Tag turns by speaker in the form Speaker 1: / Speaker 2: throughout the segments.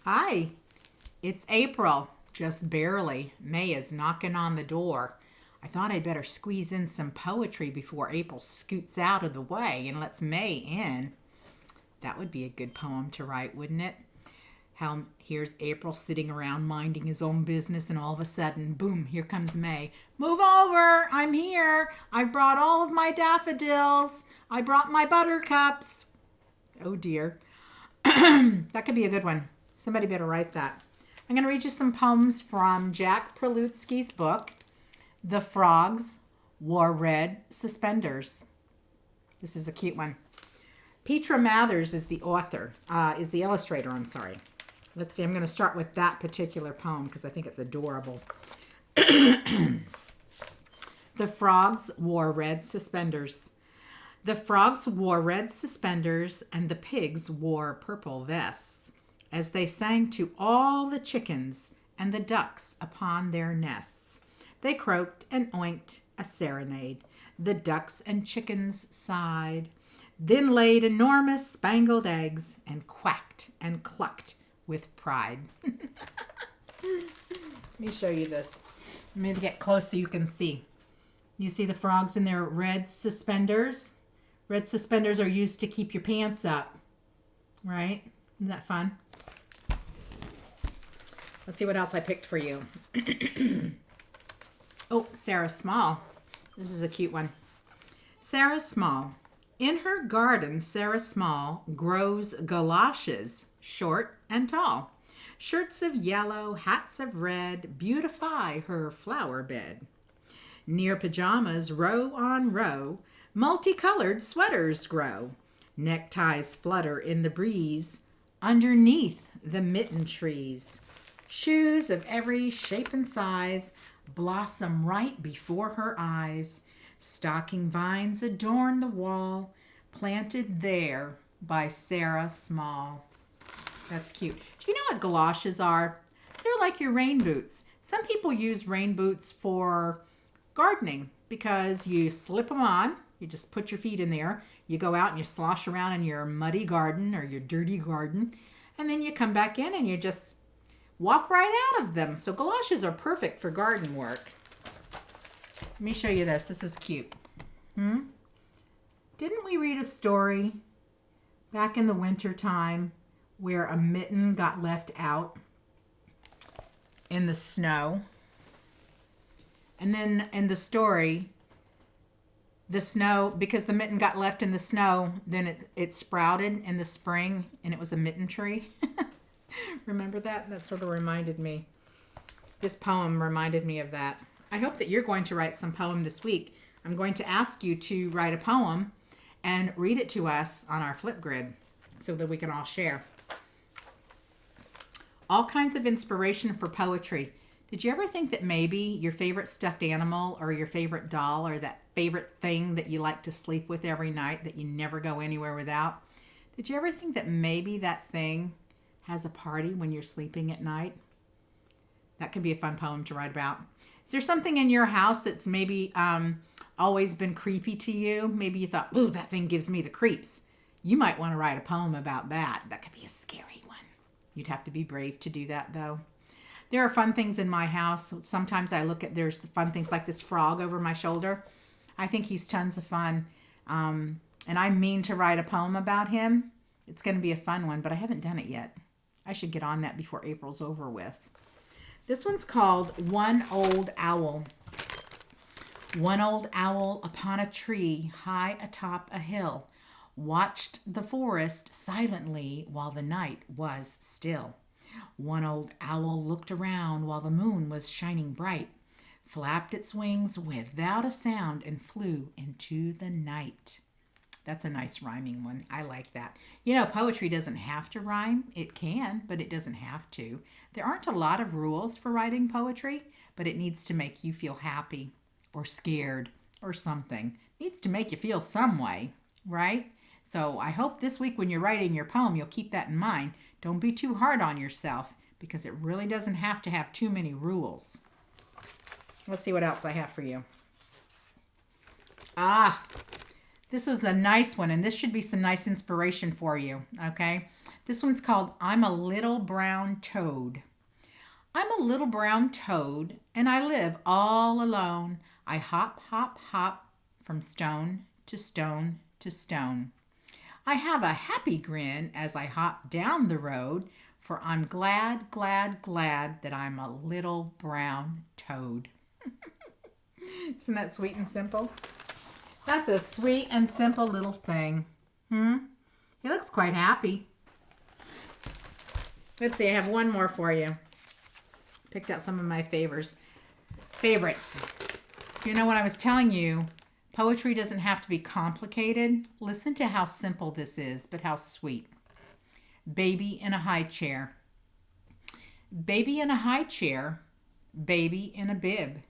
Speaker 1: Hi, it's April, just barely. May is knocking on the door. I thought I'd better squeeze in some poetry before April scoots out of the way and lets May in. That would be a good poem to write, wouldn't it? How here's April sitting around minding his own business, and all of a sudden, boom, here comes May. Move over, I'm here. I brought all of my daffodils. I brought my buttercups. Oh dear. That could be a good one. Somebody better write that. I'm going to read you some poems from Jack Prelutsky's book, The Frogs Wore Red Suspenders. This is a cute one. Petra Mathers is the author, is the illustrator, I'm sorry. Let's see, I'm going to start with that particular poem because I think it's adorable. The Frogs Wore Red Suspenders. The frogs wore red suspenders and the pigs wore purple vests as they sang to all the chickens and the ducks upon their nests. They croaked and oinked a serenade. The ducks and chickens sighed, then laid enormous spangled eggs and quacked and clucked with pride. Let me show you this. Let me get close so you can see. You see the frogs in their red suspenders? Red suspenders are used to keep your pants up, right? Isn't that fun? Let's see what else I picked for you. Oh, Sarah Small. This is a cute one. Sarah Small. In her garden, Sarah Small grows galoshes, short and tall. Shirts of yellow, hats of red, beautify her flower bed. Near pajamas, row on row, multicolored sweaters grow. Neckties flutter in the breeze underneath the mitten trees. Shoes of every shape and size blossom right before her eyes. Stocking vines adorn the wall, planted there by Sarah Small. That's cute. Do you know what galoshes are? They're like your rain boots. Some people use rain boots for gardening because you slip them on. You just put your feet in there. You go out and you slosh around in your muddy garden or your dirty garden. And then you come back in and you just walk right out of them. So galoshes are perfect for garden work. Let me show you this. This is cute. Didn't we read a story back in the winter time where a mitten got left out in the snow? And then in the story, the snow, because the mitten got left in the snow, then it sprouted in the spring and it was a mitten tree. Remember that? That sort of reminded me. This poem reminded me of that. I hope that you're going to write some poem this week. I'm going to ask you to write a poem and read it to us on our Flipgrid so that we can all share. All kinds of inspiration for poetry. Did you ever think that maybe your favorite stuffed animal or your favorite doll or that favorite thing that you like to sleep with every night that you never go anywhere without? Did you ever think that maybe that thing has a party when you're sleeping at night? That could be a fun poem to write about. Is there something in your house that's maybe always been creepy to you? Maybe you thought, ooh, that thing gives me the creeps. You might want to write a poem about that. That could be a scary one. You'd have to be brave to do that, though. There are fun things in my house. Sometimes I look at, there's fun things like this frog over my shoulder. I think he's tons of fun. And I mean to write a poem about him. It's going to be a fun one, but I haven't done it yet. I should get on that before April's over with. This one's called One Old Owl. One old owl upon a tree high atop a hill watched the forest silently while the night was still. One old owl looked around while the moon was shining bright, flapped its wings without a sound, and flew into the night. That's a nice rhyming one. I like that. You know, poetry doesn't have to rhyme. It can, but it doesn't have to. There aren't a lot of rules for writing poetry, but it needs to make you feel happy or scared or something. It needs to make you feel some way, right? So I hope this week when you're writing your poem, you'll keep that in mind. Don't be too hard on yourself because it really doesn't have to have too many rules. Let's see what else I have for you. This is a nice one, and this should be some nice inspiration for you, okay? This one's called I'm a Little Brown Toad. I'm a little brown toad, and I live all alone. I hop, hop, hop from stone to stone to stone. I have a happy grin as I hop down the road, for I'm glad, glad, glad that I'm a little brown toad. Isn't that sweet and simple? That's a sweet and simple little thing. He looks quite happy. Let's see, I have one more for you. Picked out some of my favorites. You know, when I was telling you, poetry doesn't have to be complicated. Listen to how simple this is, but how sweet. Baby in a high chair. Baby in a high chair. Baby in a bib.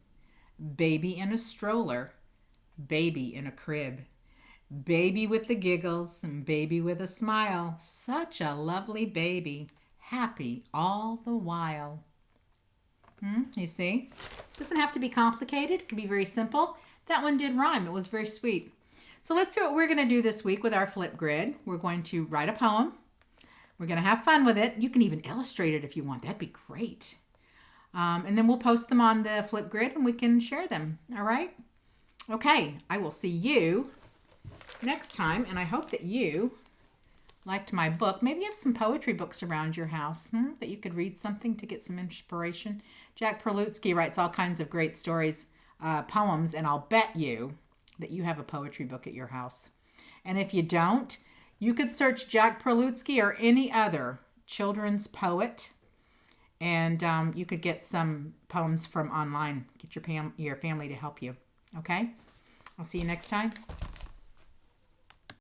Speaker 1: Baby in a stroller. Baby in a crib. Baby with the giggles and baby with a smile. Such a lovely baby. Happy all the while. You see? Doesn't have to be complicated. It can be very simple. That one did rhyme. It was very sweet. So let's see what we're going to do this week with our flip grid. We're going to write a poem. We're going to have fun with it. You can even illustrate it if you want. That'd be great. And then we'll post them on the flip grid and we can share them. All right? Okay. I will see you next time. And I hope that you liked my book. Maybe you have some poetry books around your house that you could read something to get some inspiration. Jack Prelutsky writes all kinds of great stories, poems, and I'll bet you that you have a poetry book at your house. And if you don't, you could search Jack Prelutsky or any other children's poet, and you could get some poems from online. Get your family to help you. Okay? I'll see you next time.